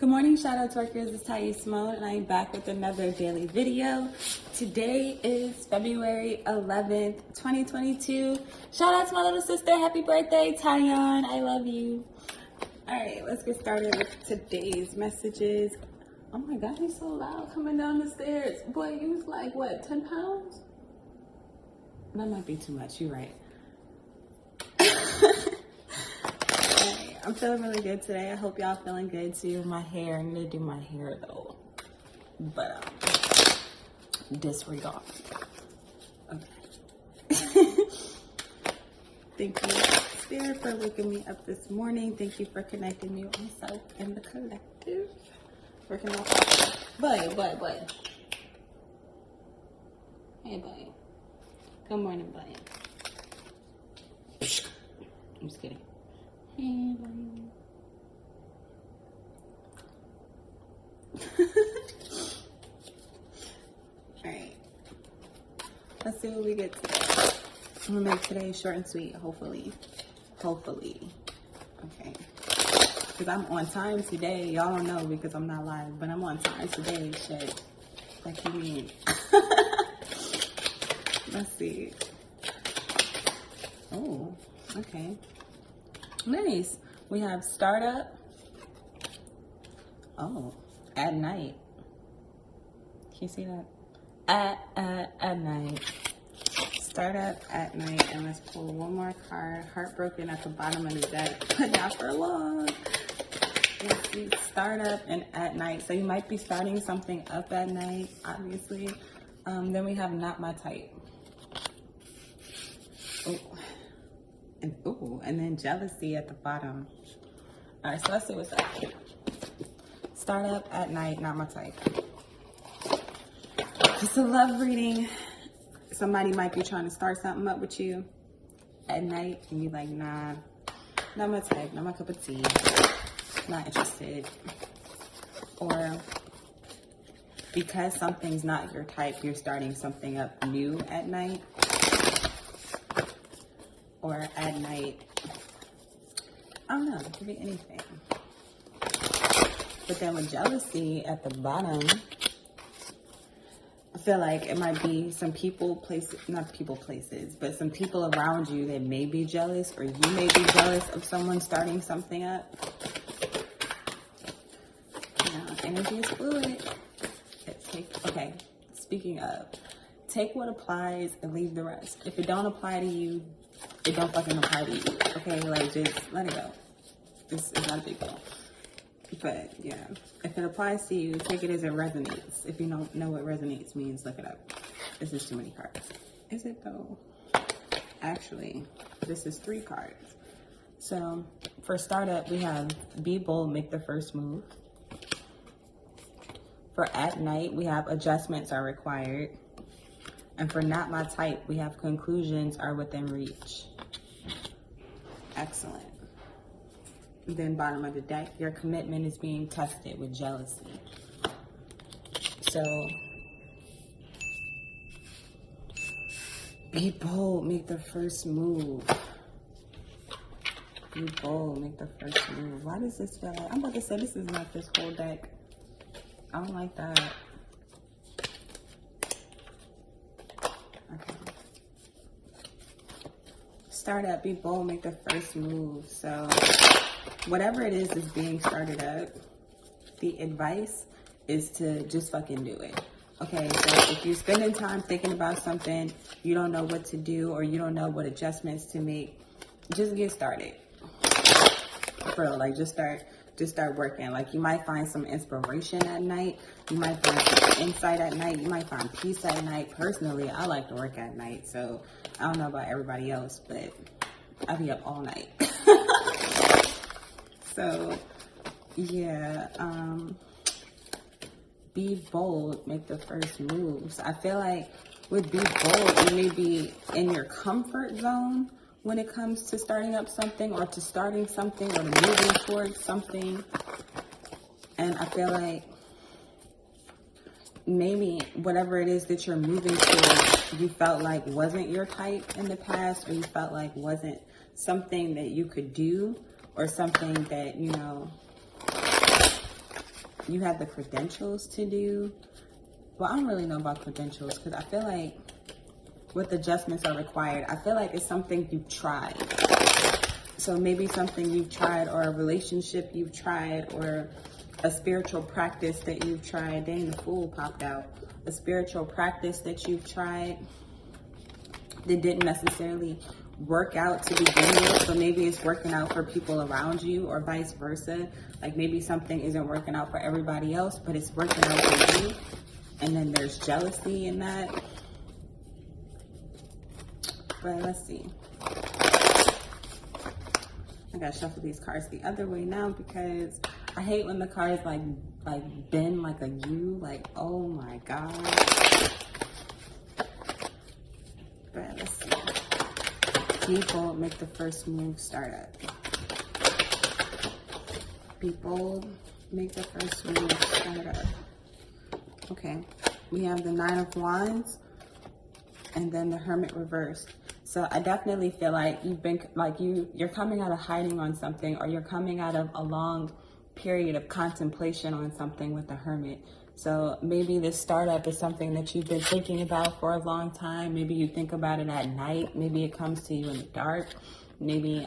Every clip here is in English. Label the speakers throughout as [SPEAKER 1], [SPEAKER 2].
[SPEAKER 1] Good morning, Shadow Twerkers. It's Thais Simone, and I'm back with another daily video. Today is February 11th, 2022. Shout out to my little sister. Happy birthday, Tyon. I love you. All right, let's get started with today's messages. Oh my God, he's so loud coming down the stairs. Boy, he was like, what, 10 pounds? That might be too much. You're right. I'm feeling really good today. I hope y'all feeling good too. My hair, I need to do my hair though. But disregard. Okay. Thank you, Spirit, for waking me up this morning. Thank you for connecting me with myself and the collective. Working off. Buddy. Hey, buddy. Good morning, buddy. I'm just kidding. Hey, buddy. Alright. Let's see what we get today. I'm gonna make today short and sweet, hopefully. Okay. Because I'm on time today. Y'all don't know because I'm not live, but I'm on time today. Shit. Like you mean. Let's see. Oh, okay. Nice. We have startup. Oh, at night. Can you see that? At night. Startup at night. And let's pull one more card. Heartbroken at the bottom of the deck, but not for long. Let's see. Startup and at night. So you might be starting something up at night, obviously. Then we have not my type. Oh. And then jealousy at the bottom. All right, so let's see what's up. Start up at night, not my type. It's a love reading. Somebody might be trying to start something up with you at night, and you're like, nah, not my type, not my cup of tea, not interested. Or because something's not your type, you're starting something up new at night. Or at night, I don't know, it could be anything. But then with jealousy at the bottom, I feel like it might be some people, places, not people, places, but some people around you that may be jealous, or you may be jealous of someone starting something up. Now, energy is fluid. Okay, speaking of, take what applies and leave the rest. If it don't apply to you, it don't fucking apply to you, okay? Like, just let it go. It's not a big deal. But, yeah, if it applies to you, take it as it resonates. If you don't know what resonates means, look it up. This is too many cards. Is it, though? Actually, this is 3 cards. So, for startup, we have be bold, make the first move. For at night, we have adjustments are required. And for not my type, we have conclusions are within reach. Excellent. Then bottom of the deck, your commitment is being tested with jealousy. So, be bold, make the first move. Be bold, make the first move. Why does this feel like, I'm about to say this is not this whole deck. I don't like that. Okay. Start up, be bold, make the first move. So whatever it is that's being started up, the advice is to just fucking do it. Okay, so if you're spending time thinking about something, you don't know what to do, or you don't know what adjustments to make, just get started. For real, like just start working. Like you might find some inspiration at night. You might find some insight at night. You might find peace at night. Personally, I like to work at night. So I don't know about everybody else, but I be up all night. So yeah, be bold, make the first moves. I feel like with be bold, you may be in your comfort zone when it comes to starting up something, or to starting something, or to moving towards something. And I feel like maybe whatever it is that you're moving towards, you felt like wasn't your type in the past, or you felt like wasn't something that you could do, or something that, you know, you have the credentials to do. Well, I don't really know about credentials because I feel like with adjustments are required, I feel like it's something you've tried. So maybe something you've tried, or a relationship you've tried, or a spiritual practice that you've tried. Dang, the Fool popped out. A spiritual practice that you've tried that didn't necessarily work out to begin with. So maybe it's working out for people around you, or vice versa. Like maybe something isn't working out for everybody else, but it's working out for you. And then there's jealousy in that. But let's see. I gotta shuffle these cards the other way now because I hate when the cards like bend like a U. Like, oh my God. But let's see. People make the first move, start up. People make the first move, start up. Okay, we have the Nine of Wands and then the Hermit reversed. So I definitely feel like you've been like you're coming out of hiding on something, or you're coming out of a long period of contemplation on something with the Hermit. So maybe this startup is something that you've been thinking about for a long time. Maybe you think about it at night. Maybe it comes to you in the dark. Maybe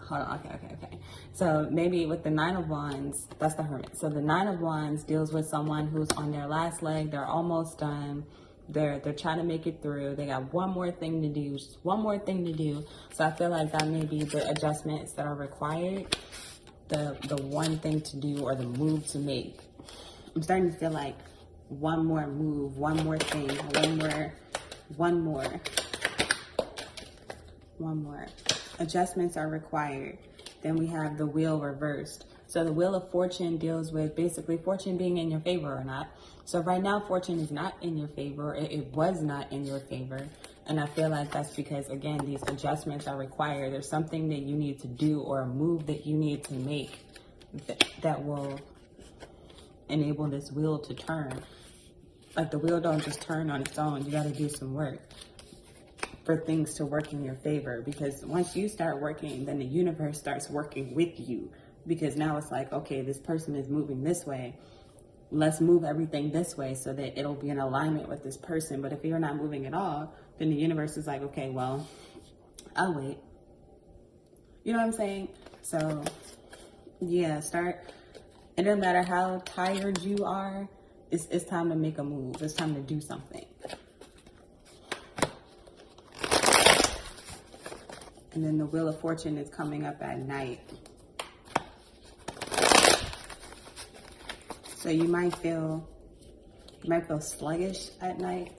[SPEAKER 1] hold on, okay. So maybe with the Nine of Wands, that's the Hermit. So the Nine of Wands deals with someone who's on their last leg. They're almost done. They're trying to make it through. They got one more thing to do, just one more thing to do. So I feel like that may be the adjustments that are required, the one thing to do, or the move to make. I'm starting to feel like one more move, one more thing, one more. Adjustments are required. Then we have the Wheel reversed. So the Wheel of Fortune deals with basically fortune being in your favor or not. So right now, fortune is not in your favor. It was not in your favor. And I feel like that's because, again, these adjustments are required. There's something that you need to do, or a move that you need to make that will enable this wheel to turn. Like the wheel don't just turn on its own. You got to do some work for things to work in your favor, because once you start working, then the universe starts working with you, because now it's like, okay, this person is moving this way, let's move everything this way so that it'll be in alignment with this person. But if you're not moving at all, then the universe is like, okay, well, I'll wait. You know what I'm saying? So yeah, it doesn't matter how tired you are, it's time to make a move. It's time to do something. And then the Wheel of Fortune is coming up at night. So you might feel sluggish at night.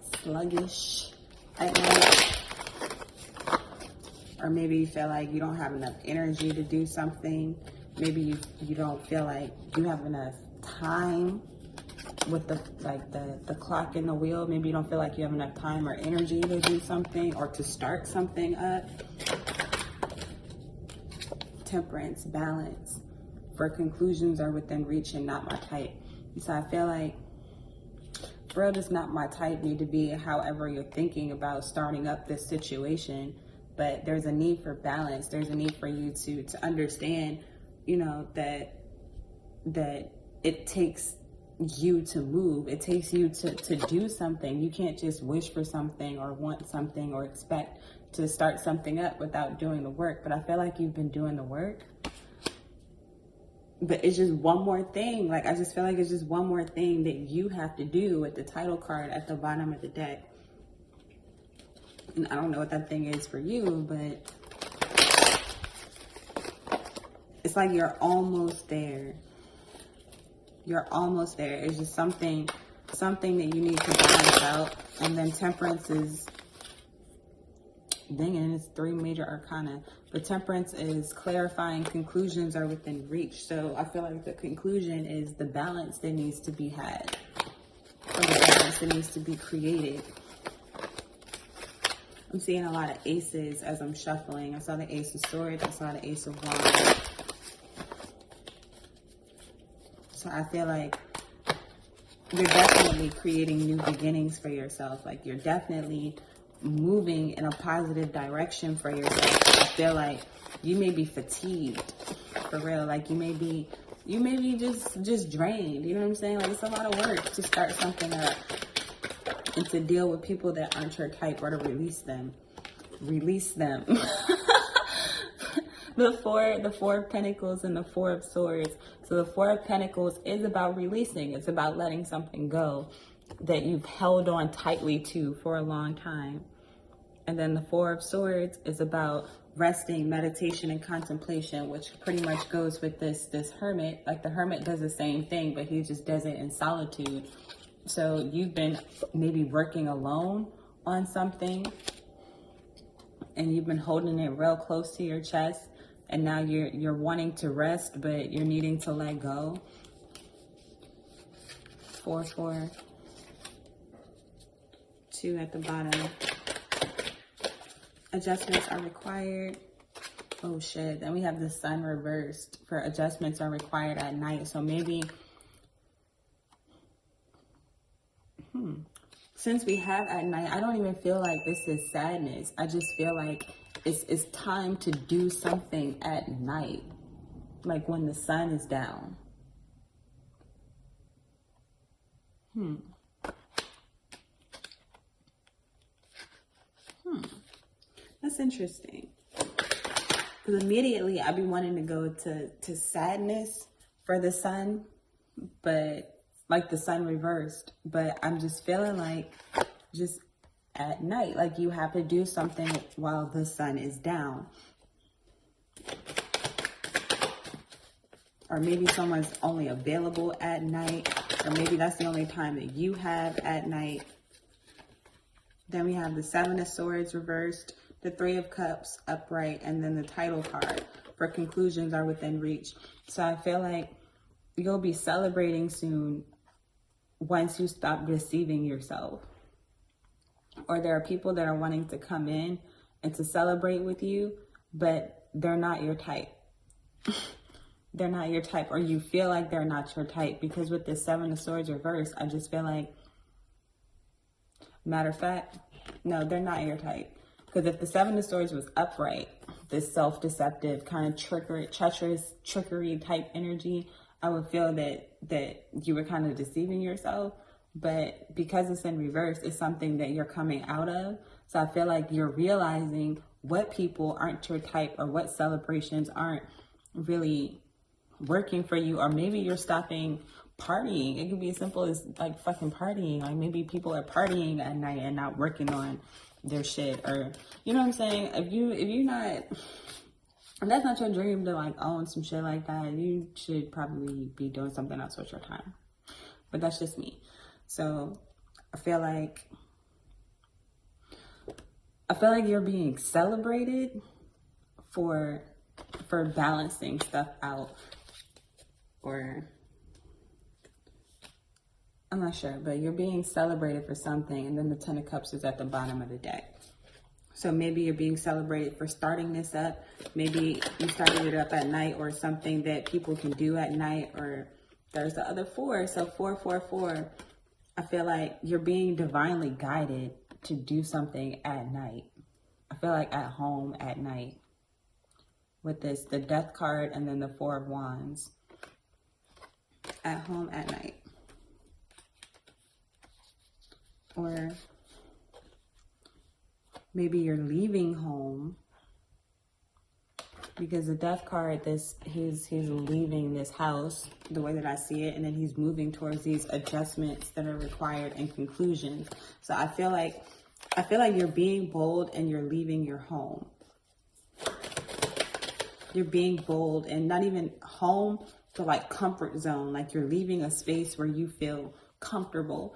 [SPEAKER 1] Or maybe you feel like you don't have enough energy to do something. Maybe you don't feel like you have enough time with the clock and the wheel. Maybe you don't feel like you have enough time or energy to do something, or to start something up. Temperance, balance, for conclusions are within reach and not my type. So I feel like for real, just not my type need to be however you're thinking about starting up this situation. But there's a need for balance. There's a need for you to understand, you know, that it takes you to move. It takes you to do something. You can't just wish for something or want something or expect to start something up without doing the work. But I feel like you've been doing the work. But it's just one more thing. Like, I just feel like it's just one more thing that you have to do with the title card at the bottom of the deck. And I don't know what that thing is for you, but it's like you're almost there. You're almost there. It's just something that you need to balance out. And then Temperance is, dang it, it's 3 major arcana. But Temperance is clarifying conclusions are within reach. So I feel like the conclusion is the balance that needs to be had, or the balance that needs to be created. I'm seeing a lot of aces as I'm shuffling. I saw the Ace of Swords. I saw the Ace of Wands. So I feel like you're definitely creating new beginnings for yourself. Like, you're definitely moving in a positive direction for yourself. I feel like you may be fatigued, for real. Like you may be just drained. You know what I'm saying? Like it's a lot of work to start something up and to deal with people that aren't your type, or to release them. Release them. The four of Pentacles and the Four of Swords. So the Four of Pentacles is about releasing. It's about letting something go that you've held on tightly to for a long time. And then the Four of Swords is about resting, meditation, and contemplation, which pretty much goes with this hermit. Like the hermit does the same thing, but he just does it in solitude. So you've been maybe working alone on something, and you've been holding it real close to your chest, and now you're wanting to rest, but you're needing to let go. 4-4. 2 at the bottom. Adjustments are required. Oh shit. Then we have the Sun reversed for adjustments are required at night. So maybe since we have at night, I don't even feel like this is sadness. I just feel like it's time to do something at night, like when the sun is down. That's interesting. Because immediately I'd be wanting to go to sadness for the sun, but like the sun reversed. But I'm just feeling like just at night, like you have to do something while the sun is down. Or maybe someone's only available at night, or maybe that's the only time that you have at night. Then we have the Seven of Swords reversed, the Three of Cups upright, and then the title card for conclusions are within reach. So I feel like you'll be celebrating soon once you stop deceiving yourself. Or there are people that are wanting to come in and to celebrate with you, but they're not your type. They're not your type, or you feel like they're not your type, because with the Seven of Swords reversed, I just feel like, matter of fact, no, they're not your type. Because if the Seven of Swords was upright, this self-deceptive kind of treacherous trickery type energy, I would feel that you were kind of deceiving yourself. But because it's in reverse, it's something that you're coming out of. So I feel like you're realizing what people aren't your type, or what celebrations aren't really working for you. Or maybe you're stopping partying. It could be as simple as like fucking partying. Like maybe people are partying at night and not working on their shit, or you know what I'm saying? If that's not your dream to like own some shit like that, you should probably be doing something else with your time. But that's just me. So I feel like you're being celebrated for balancing stuff out, or I'm not sure, but you're being celebrated for something. And then the Ten of Cups is at the bottom of the deck. So maybe you're being celebrated for starting this up. Maybe you started it up at night, or something that people can do at night. Or there's the other 4. So 444. I feel like you're being divinely guided to do something at night. I feel like at home at night. With this, the Death card, and then the 4 of Wands. At home at night. Or maybe you're leaving home, because the Death card, he's leaving this house, the way that I see it, and then he's moving towards these adjustments that are required and conclusions. So I feel like you're being bold and you're leaving your home. You're being bold, and not even home, but like comfort zone. Like you're leaving a space where you feel comfortable.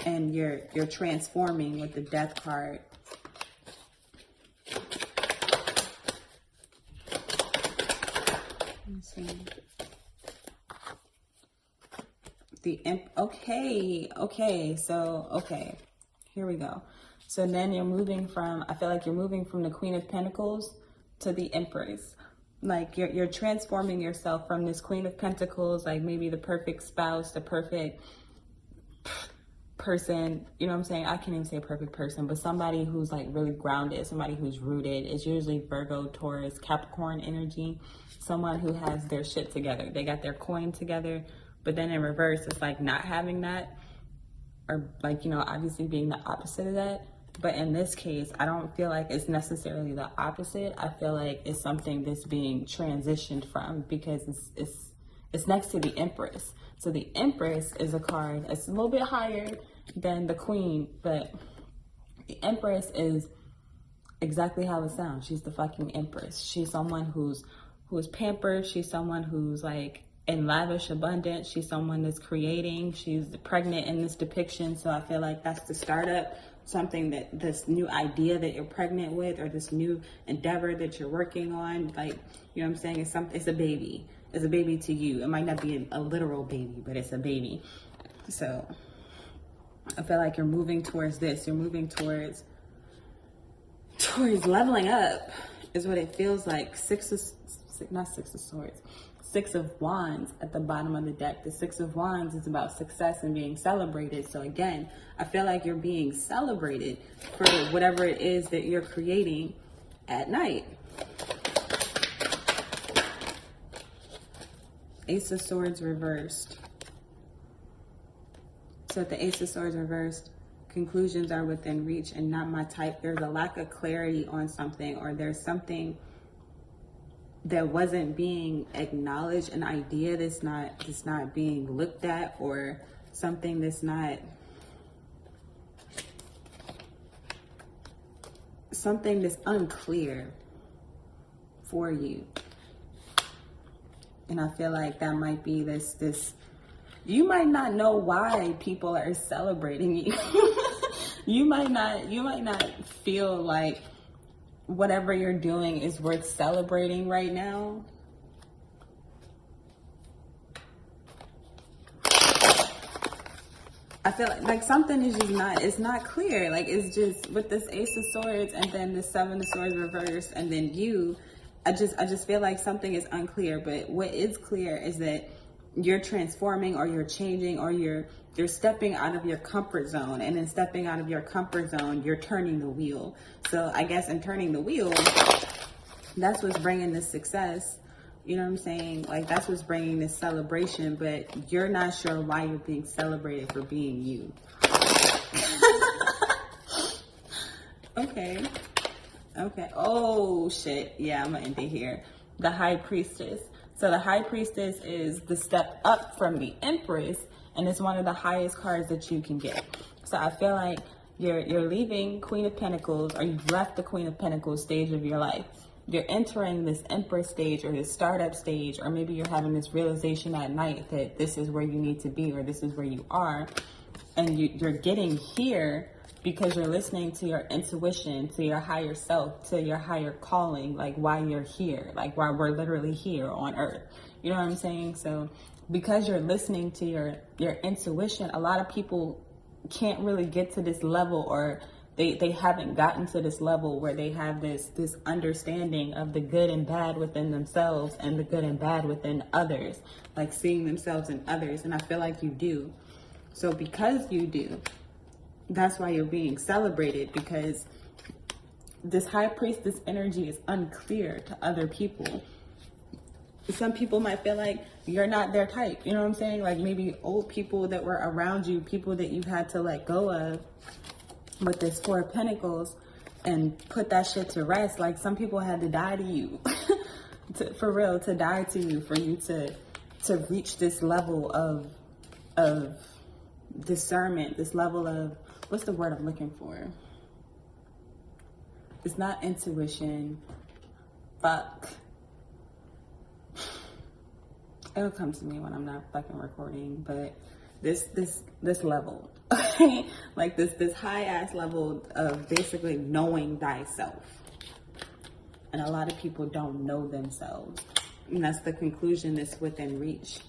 [SPEAKER 1] And you're transforming with the Death card. Let's see. The Imp. Okay. Here we go. So then you're moving from, I feel like you're moving from the Queen of Pentacles to the Empress. Like you're transforming yourself from this Queen of Pentacles, like maybe the perfect spouse, the perfect person, you know what I'm saying? I can't even say perfect person, but somebody who's like really grounded, somebody who's rooted. It's usually Virgo, Taurus, Capricorn energy. Someone who has their shit together. They got their coin together, but then in reverse, it's like not having that, or like, you know, obviously being the opposite of that. But in this case, I don't feel like it's necessarily the opposite. I feel like it's something that's being transitioned from, because it's next to the Empress. So the Empress is a card that's a little bit higher than the Queen, but the Empress is exactly how it sounds. She's the fucking Empress. She's someone who's pampered. She's someone who's like in lavish abundance. She's someone that's creating. She's pregnant in this depiction. So I feel like that's the startup. Something that this new idea that you're pregnant with, or this new endeavor that you're working on, like, you know what I'm saying? It's a baby. It's a baby to you. It might not be a literal baby, but it's a baby. So I feel like you're moving towards this. You're moving towards leveling up is what it feels like. Six of Wands at the bottom of the deck. The Six of Wands is about success and being celebrated. So again, I feel like you're being celebrated for whatever it is that you're creating at night. Ace of Swords reversed. So if the Ace of Swords reversed, conclusions are within reach and not my type. There's a lack of clarity on something, or there's something that wasn't being acknowledged, an idea that's not being looked at, or something that's unclear for you. And I feel like that might be this you might not know why people are celebrating you. you might not feel like whatever you're doing is worth celebrating right now. I feel like something is just it's not clear. Like, it's just with this Ace of Swords and then the Seven of Swords reversed and then I just feel like something is unclear. But what is clear is that you're transforming, or you're changing, or you're stepping out of your comfort zone. And in stepping out of your comfort zone, you're turning the wheel. So I guess in turning the wheel, that's what's bringing this success. You know what I'm saying? Like, that's what's bringing this celebration, but you're not sure why you're being celebrated for being you. Okay. Oh, shit. Yeah, I'm gonna end it here. The High Priestess. So the High Priestess is the step up from the Empress, and it's one of the highest cards that you can get. So I feel like you're leaving Queen of Pentacles, or you've left the Queen of Pentacles stage of your life. You're entering this Empress stage, or this startup stage, or maybe you're having this realization at night that this is where you need to be, or this is where you are. And you're getting here because you're listening to your intuition, to your higher self, to your higher calling, like why you're here, like why we're literally here on earth. You know what I'm saying? So because you're listening to your intuition, a lot of people can't really get to this level, or they haven't gotten to this level where they have this understanding of the good and bad within themselves and the good and bad within others, like seeing themselves in others. And I feel like you do. So because you do, that's why you're being celebrated, because this High Priestess energy is unclear to other people. Some people might feel like you're not their type. You know what I'm saying? Like maybe old people that were around you, people that you've had to let go of with this Four of Pentacles and put that shit to rest. Like some people had to die to you, for real, to die to you, for you to reach this level of discernment, this level of, what's the word I'm looking for? It's not intuition. Fuck. It'll come to me when I'm not fucking recording, but this level, like this high ass level of basically knowing thyself. And a lot of people don't know themselves. And that's the conclusion that's within reach.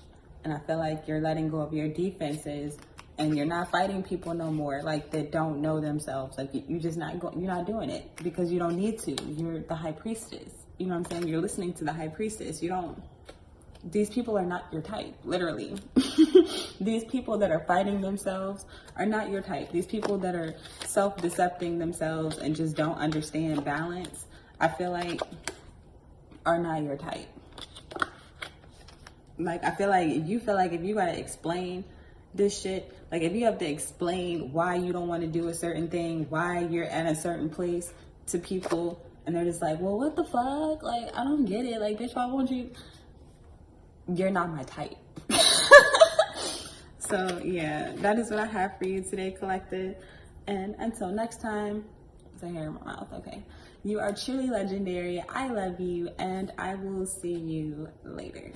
[SPEAKER 1] And I feel like you're letting go of your defenses, and you're not fighting people no more, like, that don't know themselves. Like, you're just not you're not doing it because you don't need to. You're the High Priestess. You know what I'm saying? You're listening to the High Priestess. You these people are not your type, literally. These people that are fighting themselves are not your type. These people that are self-decepting themselves and just don't understand balance, I feel like, are not your type. Like, I feel like if you gotta explain this shit, like if you have to explain why you don't want to do a certain thing, why you're at a certain place to people, and they're just like, well, what the fuck? Like, I don't get it. Like, bitch, why won't you? You're not my type. So yeah, that is what I have for you today, collective. And until next time, it's a hair in my mouth, okay. You are truly legendary. I love you, and I will see you later.